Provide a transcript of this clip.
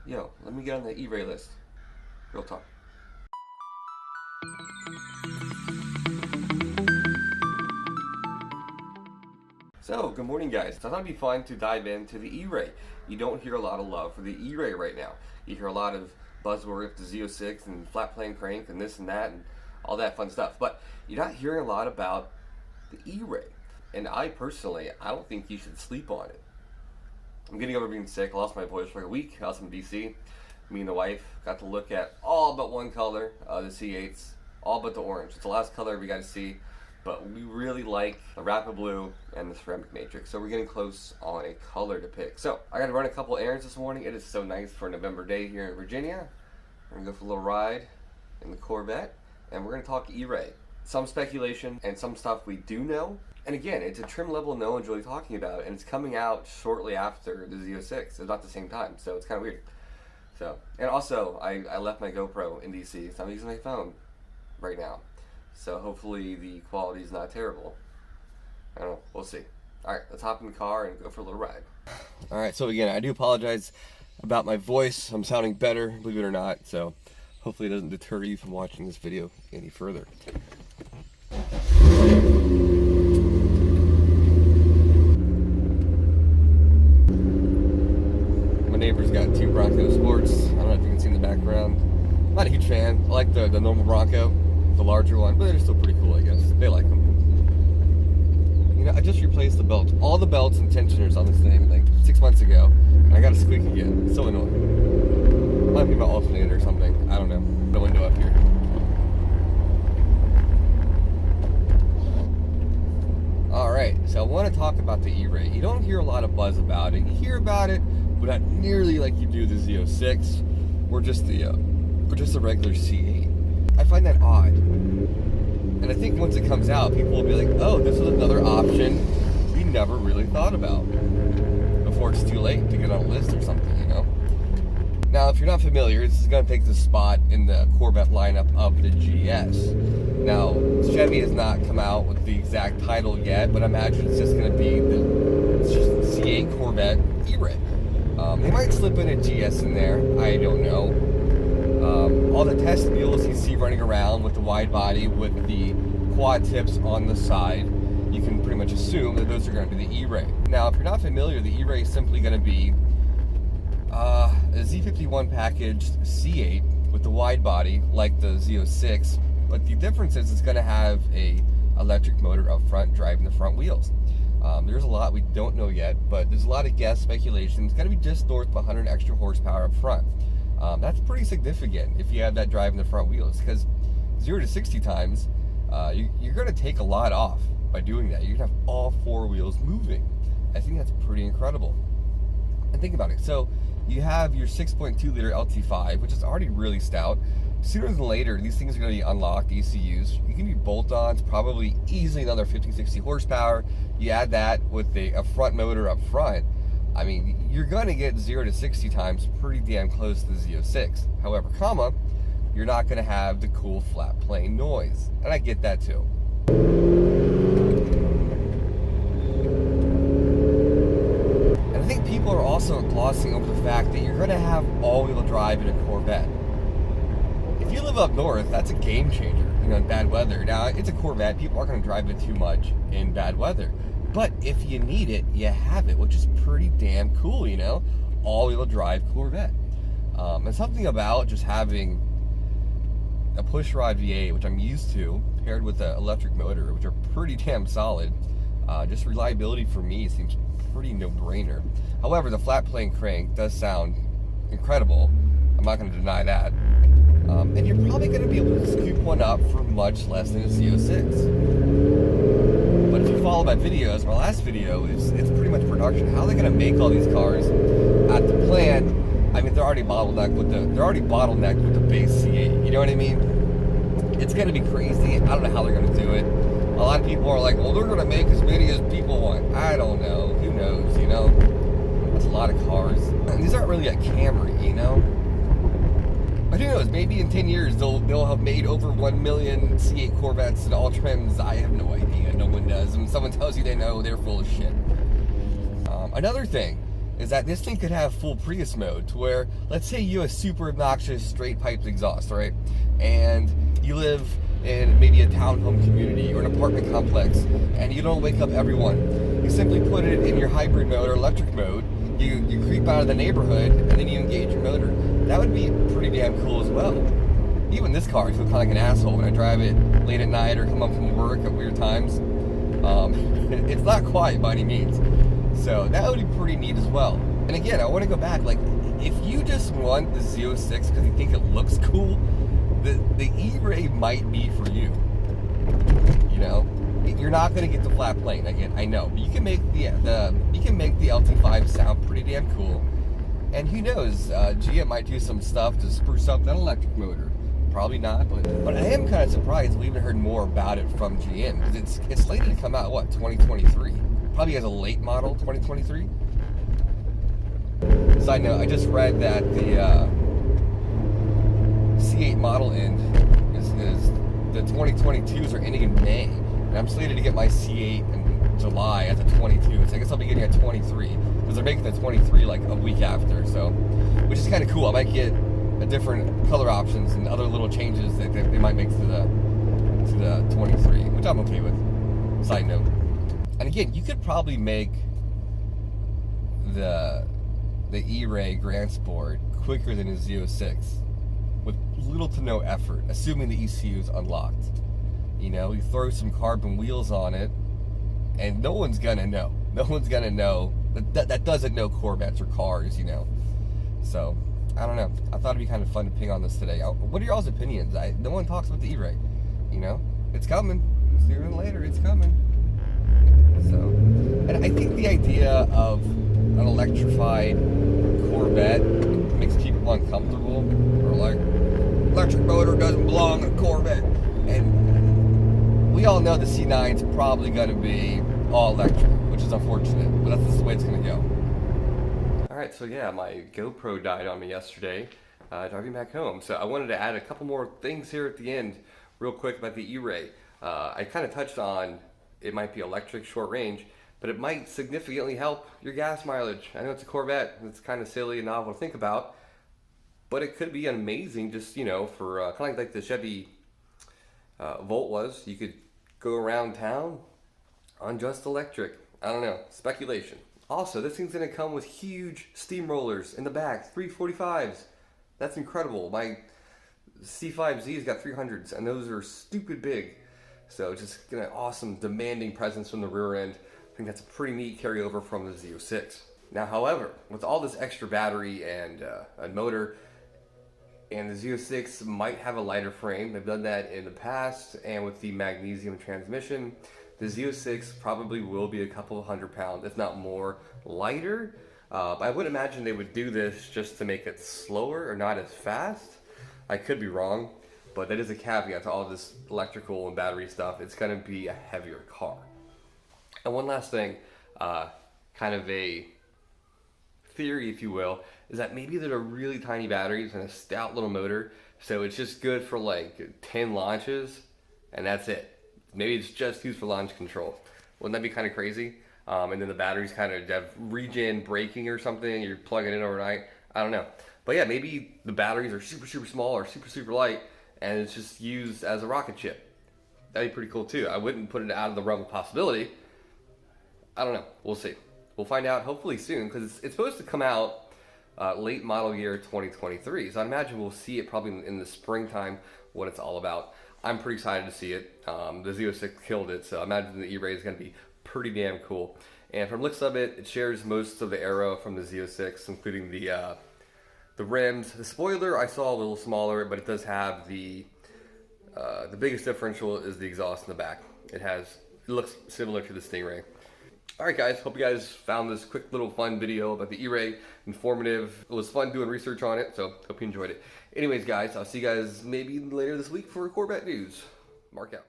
Yo, let me get on the ERAY list. Real talk. So, good morning guys. I thought it'd be fun to dive into the ERAY. You don't hear a lot of love for the ERAY right now. You hear a lot of buzzwords, the Z06 and flat plane crank and this and that and all that fun stuff. But you're not hearing a lot about the ERAY. And I personally, I don't think you should sleep on it. I'm getting over being sick. I lost my voice for a week. I was in DC. Me and the wife got to look at all but one color, the C8s, all but the orange. It's the last color we got to see, but we really like the Rapid Blue and the Ceramic Matrix, so we're getting close on a color to pick. So I got to run a couple errands this morning. It is so nice for a November day here in Virginia. We're gonna go for a little ride in the Corvette, and we're gonna talk ERAY. Some speculation and some stuff we do know. And again, it's a trim level no one's really talking about, and it's coming out shortly after the Z06. It's not the same time, so it's kind of weird. So, and also, I left my GoPro in DC, so I'm using my phone right now. So hopefully the quality is not terrible. I don't know, we'll see. All right, let's hop in the car and go for a little ride. All right, so again, I do apologize about my voice. I'm sounding better, believe it or not. So hopefully it doesn't deter you from watching this video any further. My neighbor's got two Bronco Sports. I don't know if you can see in the background. I'm not a huge fan. I like the normal Bronco, the larger one, but they're still pretty cool, I guess. They like them. You know, I just replaced the belts, all the belts and tensioners on this thing like 6 months ago, and I got to squeak again. It's so annoying. Might be my alternator or something. I don't know. The window up here. Alright, so I want to talk about the ERAY. You don't hear a lot of buzz about it. You hear about it, but not nearly like you do the Z06 or just the regular C8. I find that odd. And I think once it comes out, people will be like, oh, this is another option we never really thought about before it's too late to get on a list or something, you know? Now, if you're not familiar, this is going to take the spot in the Corvette lineup of the GS. Now, Chevy has not come out with the exact title yet, but I imagine it's just going to be the C8 Corvette ERAY. They might slip in a GS in there, I don't know. All the test mules you see running around with the wide body with the quad tips on the side, you can pretty much assume that those are going to be the ERAY. Now, if you're not familiar, the ERAY is simply going to be a Z51 packaged C8 with the wide body like the Z06, but the difference is it's going to have a electric motor up front driving the front wheels. There's a lot we don't know yet, but there's a lot of guess speculation. It's going to be just north of 100 extra horsepower up front. That's pretty significant if you have that driving the front wheels, because 0 to 60 times, you're going to take a lot off by doing that. You're going to have all four wheels moving. I think that's pretty incredible. And think about it. So you have your 6.2 liter LT5, which is already really stout. Sooner than later, these things are going to be unlocked ECUs. You can do bolt-ons, probably easily another 50-60 horsepower. You add that with a front motor up front. I mean, you're going to get 0 to 60 times pretty damn close to the Z06. However, you're not going to have the cool flat plane noise. And I get that too. And I think people are also glossing over the fact that you're going to have all-wheel drive in a Corvette. If you live up north, that's a game changer, you know, in bad weather. Now, it's a Corvette. People aren't going to drive it too much in bad weather. But if you need it, you have it, which is pretty damn cool, you know? All-wheel drive Corvette. And something about just having a pushrod V8, which I'm used to, paired with an electric motor, which are pretty damn solid. Just reliability for me seems pretty no-brainer. However, the flat plane crank does sound incredible. I'm not going to deny that. And you're probably going to be able to scoop one up for much less than a Z06. But if you follow my videos, my last video it's pretty much production. How are they going to make all these cars at the plant? I mean, they're already bottlenecked with the base C8. You know what I mean? It's going to be crazy. I don't know how they're going to do it. A lot of people are like, well, they're going to make as many as people want. I don't know. Who knows? You know, that's a lot of cars. And these aren't really a Camry, you know. But who knows, maybe in 10 years they'll have made over 1 million C8 Corvettes in all trims. I have no idea, no one does. When someone tells you they know, they're full of shit. Another thing, is that this thing could have full Prius mode, to where, let's say you have a super obnoxious straight piped exhaust, right? And you live in maybe a townhome community or an apartment complex, and you don't wake up everyone. You simply put it in your hybrid mode or electric mode, you creep out of the neighborhood, and then you engage your motor. That would be pretty damn cool as well. Even this car, I feel kind of like an asshole when I drive it late at night or come up from work at weird times. It's not quiet by any means. So that would be pretty neat as well. And again, I want to go back, like, if you just want the Z06 because you think it looks cool, the E-Ray might be for you. You know, you're not going to get the flat plane. Again, I know, but you can make the LT5 sound pretty damn cool. And who knows, GM might do some stuff to spruce up that electric motor. Probably not, but I am kind of surprised we haven't heard more about it from GM, because it's slated to come out, what, 2023? Probably as a late model, 2023. Side note, I just read that the C8 model end is the 2022s are ending in May, and I'm slated to get my C8 in July as a 22, so I guess I'll be getting a 23, because they're making the 23 like a week after, so, which is kind of cool. I might get a different color options and other little changes that they might make to the 23, which I'm okay with. Side note. And again, you could probably make the E-Ray Grand Sport quicker than a Z06 with little to no effort, assuming the ECU is unlocked. You know, you throw some carbon wheels on it, and no one's gonna know. No one's gonna know that doesn't know Corvettes or cars, you know. So, I don't know. I thought it'd be kind of fun to ping on this today. What are y'all's opinions? No one talks about the E-Ray. You know, it's coming. Sooner than later, it's coming. So, and I think the idea of an electrified Corvette makes people uncomfortable, or like, electric motor doesn't belong in a Corvette. And we all know the C9's probably going to be all electric, which is unfortunate, but that's just the way it's going to go. Alright, so yeah, my GoPro died on me yesterday, driving back home. So I wanted to add a couple more things here at the end, real quick, about the E-Ray. I kind of touched on it might be electric, short range, but it might significantly help your gas mileage. I know it's a Corvette, it's kind of silly and novel to think about, but it could be amazing just, you know, for kind of like the Chevy Volt was. You could go around town on just electric. I don't know, speculation. Also, this thing's gonna come with huge steamrollers in the back, 345s. That's incredible. My C5Z's got 300s, and those are stupid big. So just an awesome, demanding presence from the rear end. I think that's a pretty neat carryover from the Z06. Now, however, with all this extra battery and a motor, and the Z06 might have a lighter frame. They've done that in the past, and with the magnesium transmission, the Z06 probably will be a couple hundred pounds, if not more, lighter. I would imagine they would do this just to make it slower or not as fast. I could be wrong, but that is a caveat to all this electrical and battery stuff. It's going to be a heavier car. And one last thing, kind of a theory, if you will, is that maybe they're really tiny batteries and a stout little motor, so it's just good for like 10 launches, and that's it. Maybe it's just used for launch control. Wouldn't that be kind of crazy? And then the batteries kind of have regen braking or something, you're plugging in overnight. I don't know. But yeah, maybe the batteries are super, super small or super, super light, and it's just used as a rocket ship. That'd be pretty cool too. I wouldn't put it out of the realm of possibility. I don't know. We'll see. We'll find out hopefully soon, because it's supposed to come out late model year 2023. So I imagine we'll see it probably in the springtime, what it's all about. I'm pretty excited to see it. The Z06 killed it, so I imagine the E-Ray is going to be pretty damn cool. And from looks of it, it shares most of the aero from the Z06, including the rims. The spoiler I saw a little smaller, but it does have the biggest differential is the exhaust in the back. It looks similar to the Stingray. Alright guys, hope you guys found this quick little fun video about the E-Ray informative. It was fun doing research on it, so hope you enjoyed it. Anyways guys, I'll see you guys maybe later this week for Corvette news. Mark out.